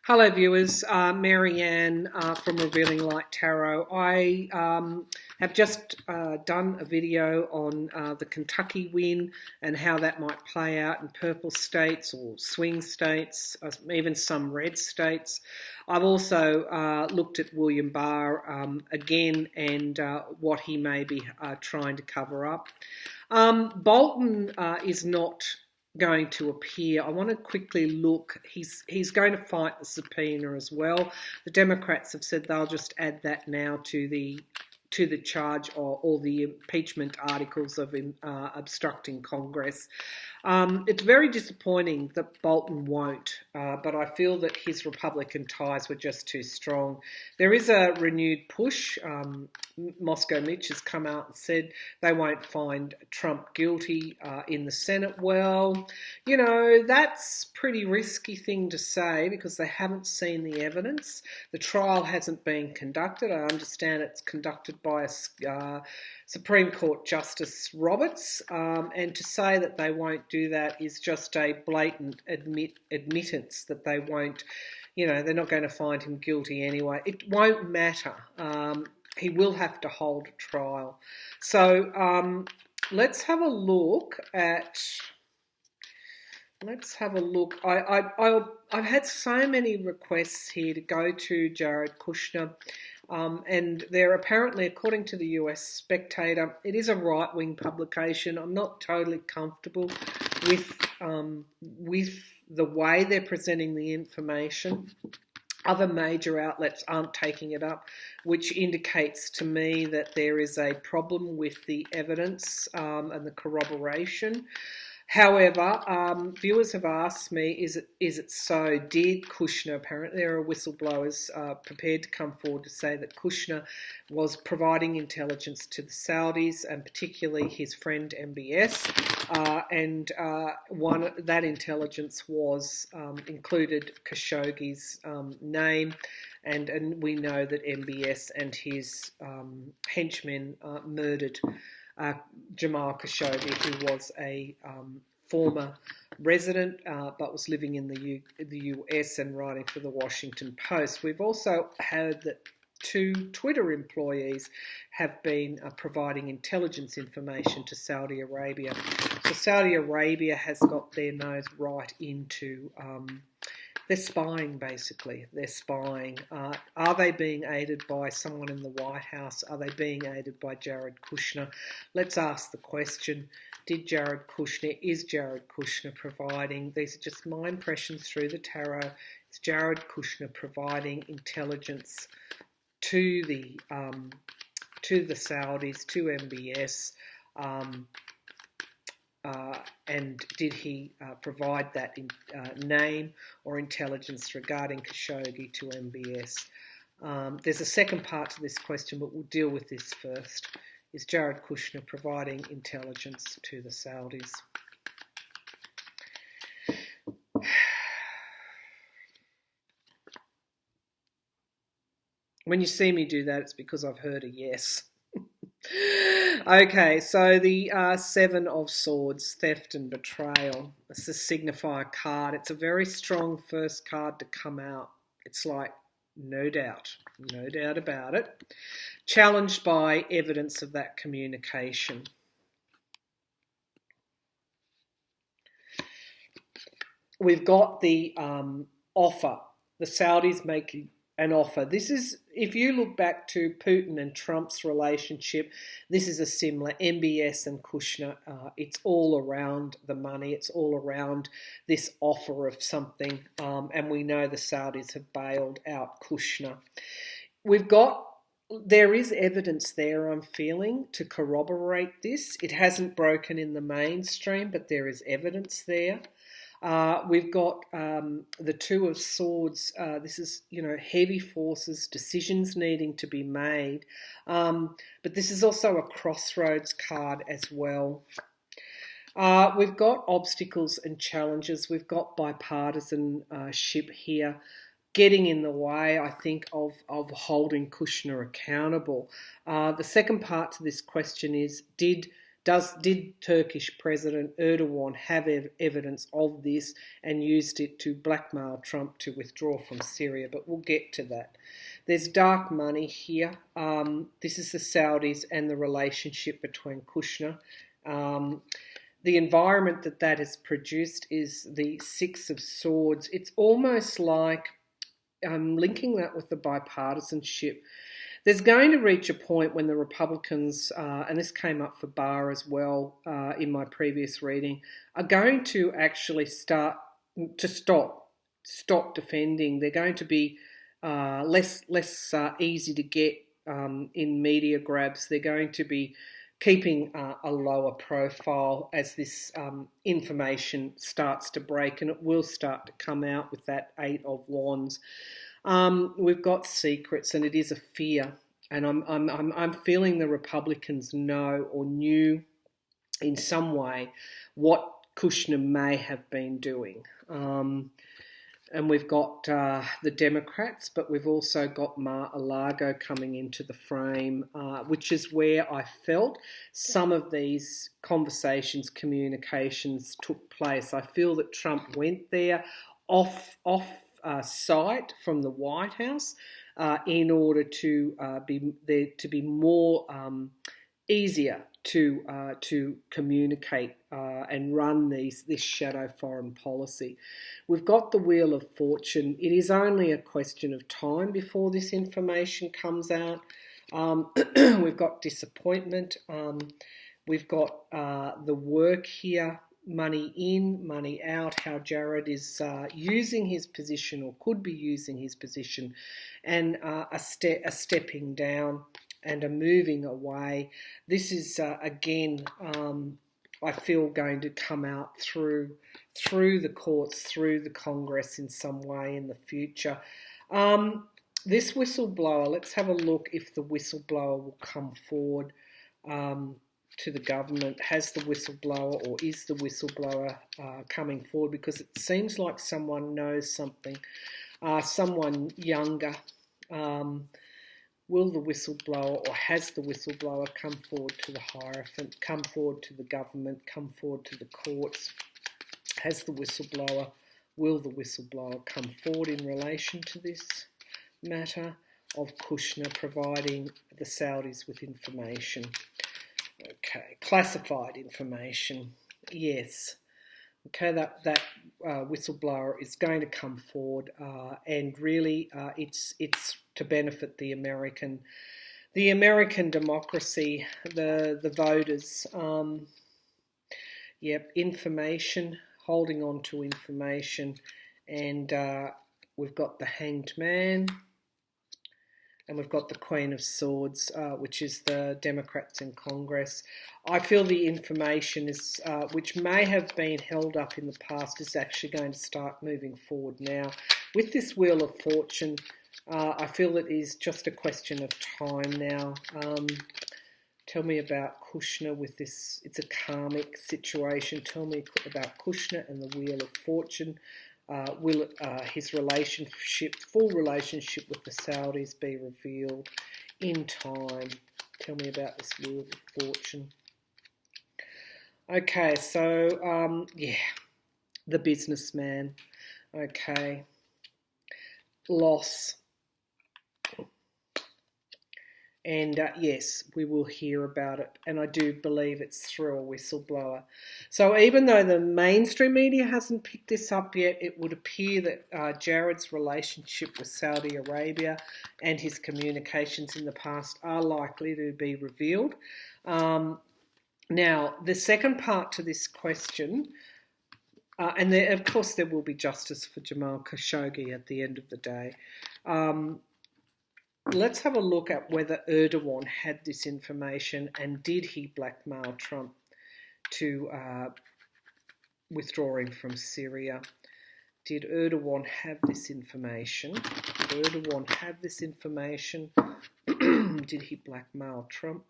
Hello, viewers. Marianne from Revealing Light Tarot. I have just done a video on the Kentucky win and how that might play out in purple states or swing states, even some red states. I've also looked at William Barr again and what he may be trying to cover up. Bolton is not going to appear. I want to quickly look. He's going to fight the subpoena as well. The Democrats have said they'll just add that now to the charge or the impeachment articles of obstructing Congress. It's very disappointing that Bolton won't, but I feel that his Republican ties were just too strong. There is a renewed push. Moscow Mitch has come out and said they won't find Trump guilty in the Senate. Well, you know, that's a pretty risky thing to say because they haven't seen the evidence. The trial hasn't been conducted. I understand it's conducted by a Supreme Court Justice Roberts, and to say that they won't do that is just a blatant admittance that they won't, you know, they're not going to find him guilty anyway. It won't matter. He will have to hold a trial. So let's have a look at. Let's have a look. I've had so many requests here to go to Jared Kushner, and they're apparently, according to the US Spectator, it is a right-wing publication. I'm not totally comfortable with the way they're presenting the information. Other major outlets aren't taking it up, which indicates to me that there is a problem with the evidence and the corroboration. However, viewers have asked me, is it so? Did Kushner, apparently there are whistleblowers prepared to come forward to say that Kushner was providing intelligence to the Saudis and particularly his friend MBS, and that intelligence was included Khashoggi's name, and we know that MBS and his henchmen murdered Jamal Khashoggi, who was a former resident but was living in the US and writing for the Washington Post. We've also heard that 2 Twitter employees have been providing intelligence information to Saudi Arabia. So Saudi Arabia has got their nose right into they're spying, basically. They're spying. Are they being aided by someone in the White House? Are they being aided by Jared Kushner? Let's ask the question, is Jared Kushner providing, these are just my impressions through the tarot, is Jared Kushner providing intelligence to the Saudis, to MBS, and did he provide that name or intelligence regarding Khashoggi to MBS? There's a second part to this question, but we'll deal with this first. Is Jared Kushner providing intelligence to the Saudis? When you see me do that, it's because I've heard a yes. Okay, so the 7 of Swords, theft and betrayal. It's a signifier card. It's a very strong first card to come out. It's like, no doubt about it. Challenged by evidence of that communication. We've got the offer. The Saudis making an offer. This is, if you look back to Putin and Trump's relationship, this is a similar, MBS and Kushner, it's all around the money, it's all around this offer of something, and we know the Saudis have bailed out Kushner. There is evidence there, I'm feeling, to corroborate this. It hasn't broken in the mainstream, but there is evidence there. We've got the 2 of Swords. This is, you know, heavy forces, decisions needing to be made. But this is also a crossroads card as well. We've got obstacles and challenges. We've got bipartisanship here getting in the way, I think, of holding Kushner accountable. The second part to this question is, did Did Turkish President Erdogan have evidence of this and used it to blackmail Trump to withdraw from Syria? But we'll get to that. There's dark money here. This is the Saudis and the relationship between Kushner. The environment that has produced is the Six of Swords. It's almost like linking that with the bipartisanship. There's going to reach a point when the Republicans, and this came up for Barr as well in my previous reading, are going to actually stop defending. They're going to be less easy to get in media grabs. They're going to be keeping a lower profile as this information starts to break, and it will start to come out with that Eight of Wands. We've got secrets, and it is a fear, and I'm feeling the Republicans know or knew in some way what Kushner may have been doing. And we've got the Democrats, but we've also got Mar-a-Lago coming into the frame, which is where I felt some of these conversations, communications took place. I feel that Trump went there off site from the White House in order to be more easier to communicate and run this shadow foreign policy. We've got the Wheel of Fortune. It is only a question of time before this information comes out. We've got disappointment. We've got the work here. Money in, money out, how Jared is using his position or could be using his position, and a stepping down and a moving away. This is, again, I feel going to come out through the courts, through the Congress in some way in the future. This whistleblower, let's have a look if the whistleblower will come forward to the government. Has the whistleblower, or is the whistleblower coming forward? Because it seems like someone knows something, someone younger. Will the whistleblower, or has the whistleblower come forward to the Hierophant, come forward to the government, come forward to the courts? Has the whistleblower, will the whistleblower come forward in relation to this matter of Kushner providing the Saudis with information? Okay, classified information, yes. Okay, that whistleblower is going to come forward, and really, it's to benefit the American democracy, the voters. Yep, information, holding on to information, and we've got the Hanged Man. And we've got the Queen of Swords, which is the Democrats in Congress. I feel the information is, which may have been held up in the past, is actually going to start moving forward now. With this Wheel of Fortune, I feel it is just a question of time now. Tell me about Kushner with this. It's a karmic situation. Tell me about Kushner and the Wheel of Fortune. Will his full relationship with the Saudis be revealed in time? Tell me about this Wheel of Fortune. Okay, so, the businessman. Okay, loss. And yes, we will hear about it. And I do believe it's through a whistleblower. So even though the mainstream media hasn't picked this up yet, it would appear that Jared's relationship with Saudi Arabia and his communications in the past are likely to be revealed. Now, the second part to this question, and of course there will be justice for Jamal Khashoggi at the end of the day. Let's have a look at whether Erdogan had this information, and did he blackmail Trump to withdraw him from Syria? Did Erdogan have this information? Did Erdogan have this information? Did he blackmail Trump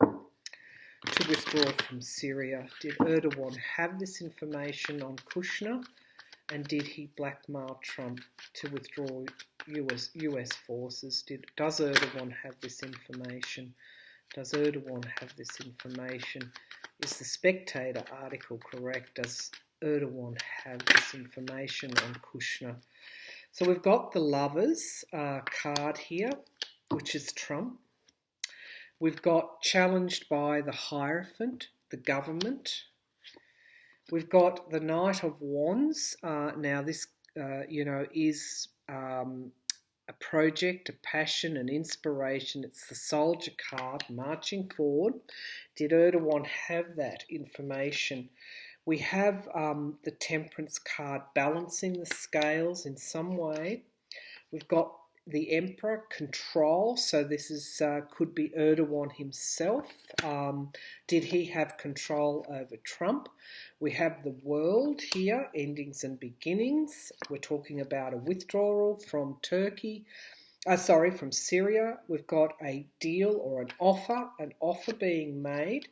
to withdraw from Syria? Did Erdogan have this information on Kushner? And did he blackmail Trump to withdraw US forces? Does Erdogan have this information? Does Erdogan have this information? Is the Spectator article correct? Does Erdogan have this information on Kushner? So we've got the Lovers card here, which is Trump. We've got challenged by the Hierophant, the government. We've got the Knight of Wands. Now this, is a project, a passion, an inspiration. It's the Soldier card, marching forward. Did Erdogan have that information? We have the Temperance card, balancing the scales in some way. We've got the Emperor, control. So this is could be Erdogan himself. Did he have control over Trump? We have the World here, endings and beginnings. We're talking about a withdrawal from from Syria. We've got a deal or an offer being made.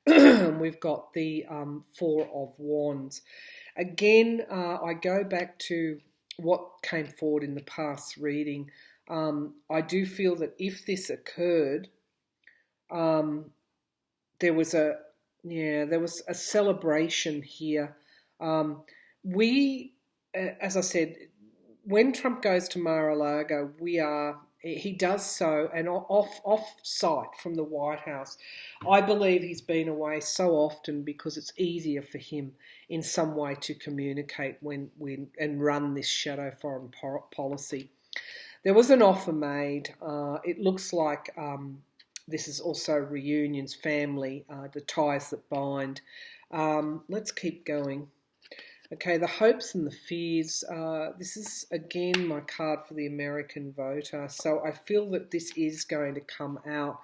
We've got the Four of Wands. Again, I go back to what came forward in the past reading. I do feel that if this occurred, there was a celebration here. As I said, when Trump goes to Mar-a-Lago, he does so and off site from the White House. I believe he's been away so often because it's easier for him in some way to communicate and run this shadow foreign policy. There was an offer made. It looks like this is also reunions, family, the ties that bind. Let's keep going. Okay, the hopes and the fears. This is, again, my card for the American voter. So I feel that this is going to come out.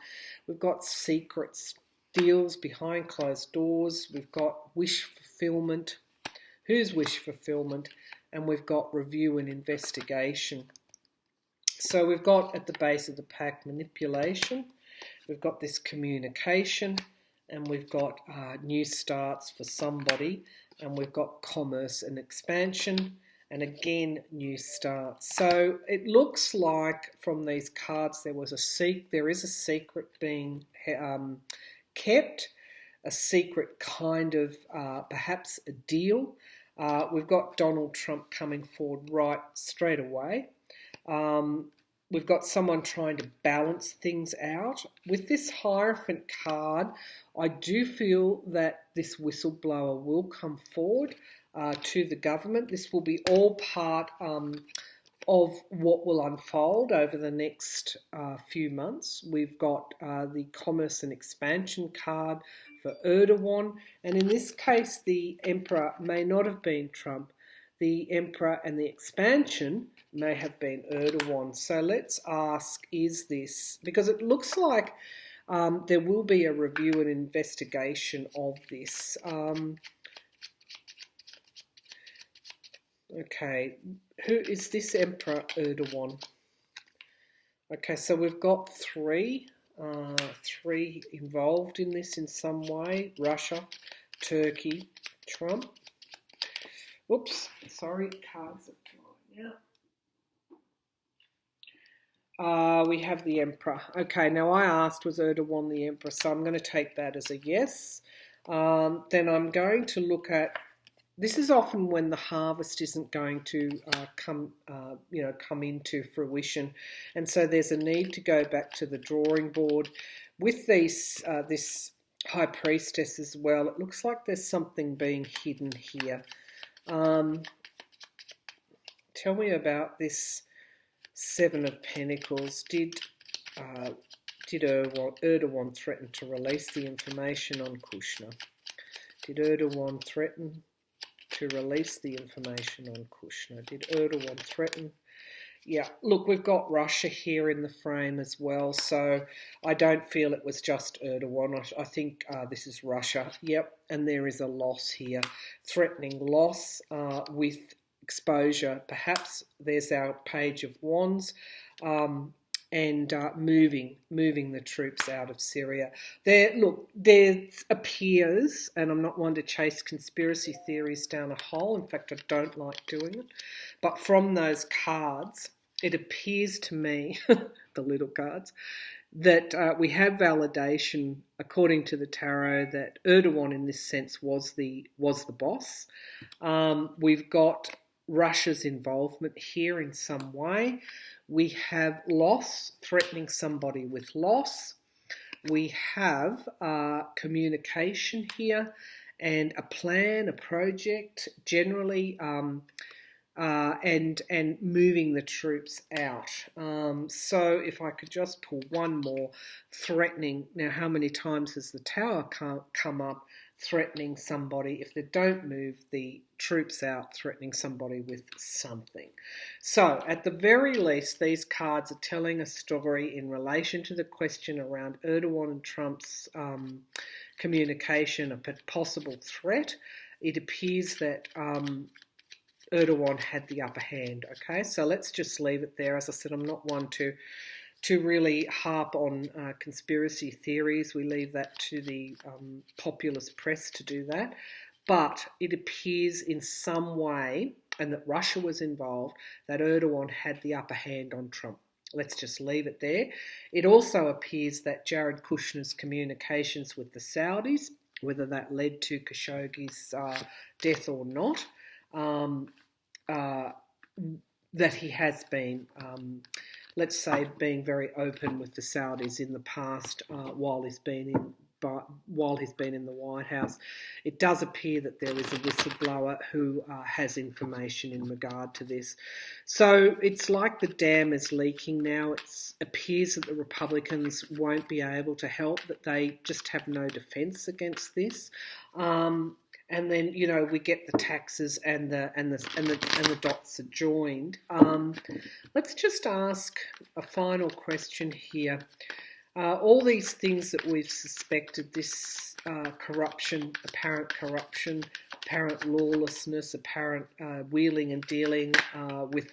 We've got secrets, deals behind closed doors. We've got wish fulfillment. Whose wish fulfillment? And we've got review and investigation. So we've got at the base of the pack manipulation. We've got this communication. And we've got new starts for somebody. And we've got commerce and expansion, and again, new starts. So it looks like from these cards there is a secret being kept, a secret kind of perhaps a deal. We've got Donald Trump coming forward right straight away. We've got someone trying to balance things out. With this Hierophant card, I do feel that this whistleblower will come forward to the government. This will be all part of what will unfold over the next few months. We've got the Commerce and Expansion card for Erdogan. And in this case, the Emperor may not have been Trump. The Emperor and the expansion may have been Erdogan. So let's ask, is this, because it looks like there will be a review and investigation of this. Okay, who is this Emperor Erdogan? Okay, so we've got three involved in this in some way. Russia, Turkey, Trump. Whoops, sorry, cards are flying out. We have the Emperor. Okay, now I asked, was Erdogan the Emperor? So I'm going to take that as a yes. Then I'm going to look at, this is often when the harvest isn't going to come into fruition. And so there's a need to go back to the drawing board. With this High Priestess as well, it looks like there's something being hidden here. Tell me about this Seven of Pentacles. Did Erdogan threaten to release the information on Kushner? Did Erdogan threaten to release the information on Kushner? Did Erdogan threaten? Yeah, look, we've got Russia here in the frame as well, so I don't feel it was just Erdogan. I think this is Russia. Yep, and there is a loss here, threatening loss with exposure. Perhaps there's our Page of Wands and moving the troops out of Syria. There appears, and I'm not one to chase conspiracy theories down a hole. In fact, I don't like doing it. But from those cards, it appears to me, the little cards, that we have validation, according to the tarot, that Erdogan, in this sense, was the boss. We've got Russia's involvement here in some way. We have loss, threatening somebody with loss. We have communication here and a plan, a project, generally, and moving the troops out. So if I could just pull one more, threatening. Now, how many times has the Tower come up, threatening somebody? If they don't move the troops out, threatening somebody with something. So at the very least, these cards are telling a story in relation to the question around Erdogan and Trump's communication, a possible threat. It appears that Erdogan had the upper hand. Okay, so let's just leave it there. As I said, I'm not one to really harp on conspiracy theories. We leave that to the populist press to do that. But it appears in some way, and that Russia was involved, that Erdogan had the upper hand on Trump. Let's just leave it there. It also appears that Jared Kushner's communications with the Saudis, whether that led to Khashoggi's death or not, that he has been, let's say, being very open with the Saudis in the past while he's been in the White House. It does appear that there is a whistleblower who has information in regard to this. So it's like the dam is leaking now. It appears that the Republicans won't be able to help, that they just have no defence against this. And then, you know, we get the taxes and the dots are joined. Let's just ask a final question here. All these things that we've suspected, this corruption, apparent lawlessness, apparent wheeling and dealing with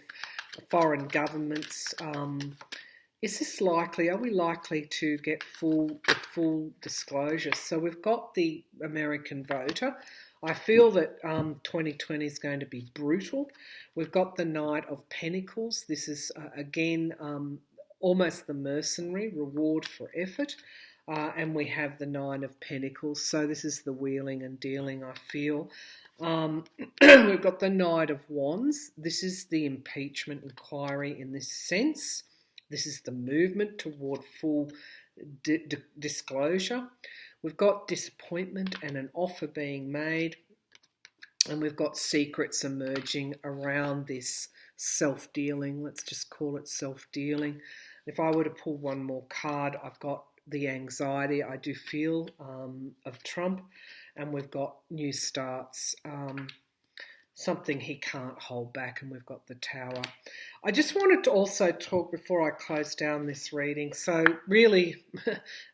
foreign governments, is this likely? Are we likely to get full disclosure? So we've got the American voter. I feel that 2020 is going to be brutal. We've got the Knight of Pentacles. This is, again, almost the mercenary, reward for effort. And we have the Nine of Pentacles. So this is the wheeling and dealing, I feel. We've got the Knight of Wands. This is the impeachment inquiry in this sense. This is the movement toward full disclosure. We've got disappointment and an offer being made. And we've got secrets emerging around this self-dealing. Let's just call it self-dealing. If I were to pull one more card, I've got the anxiety I do feel of Trump. And we've got new starts. Something he can't hold back, and we've got the Tower. I just wanted to also talk before I close down this reading. So really,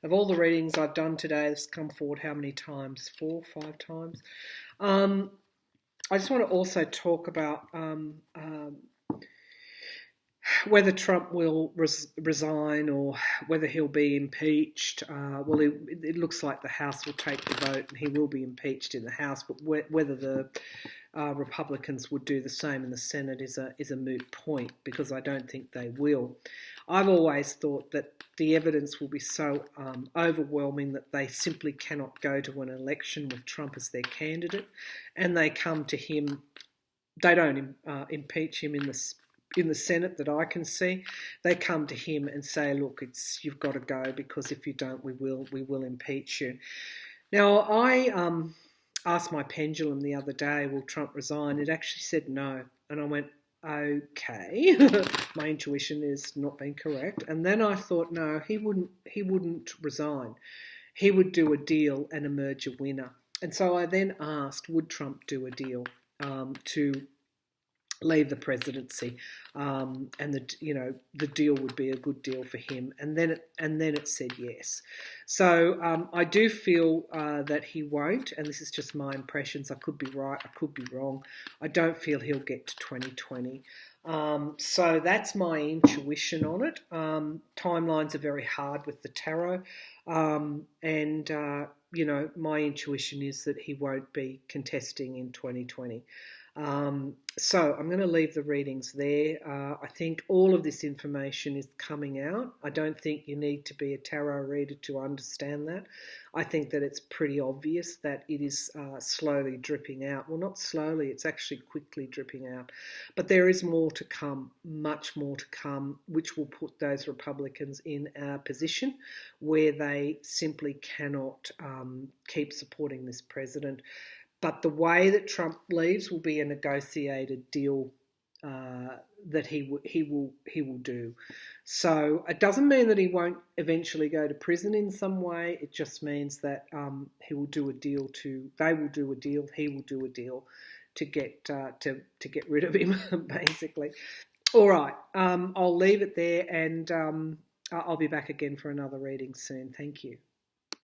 of all the readings I've done today, this has come forward how many times? 4 or 5 times. I just want to also talk about whether Trump will resign or whether he'll be impeached. Well, it looks like the House will take the vote and he will be impeached in the House, but whether the Republicans would do the same in the Senate is a moot point, because I don't think they will. I've always thought that the evidence will be so overwhelming that they simply cannot go to an election with Trump as their candidate, and they come to him. They don't impeach him in the Senate that I can see. They come to him and say, "Look, you've got to go, because if you don't, we will impeach you." Now, I asked my pendulum the other day, will Trump resign? It actually said no. And I went, okay, my intuition is not being correct. And then I thought, no, he wouldn't resign. He would do a deal and emerge a winner. And so I then asked, would Trump do a deal to leave the presidency, and the deal would be a good deal for him, and then it said yes. So I do feel that he won't, and this is just my impressions. I could be right, I could be wrong. I don't feel he'll get to 2020. So that's my intuition on it. Timelines are very hard with the tarot, and my intuition is that he won't be contesting in 2020. So I'm going to leave the readings there. I think all of this information is coming out. I don't think you need to be a tarot reader to understand that. I think that it's pretty obvious that it is slowly dripping out. Well, not slowly, it's actually quickly dripping out. But there is more to come, much more to come, which will put those Republicans in a position where they simply cannot keep supporting this president. But the way that Trump leaves will be a negotiated deal that he will do. So it doesn't mean that he won't eventually go to prison in some way. It just means that he will do a deal they will do a deal. He will do a deal to get rid of him, basically. All right, I'll leave it there, and I'll be back again for another reading soon. Thank you.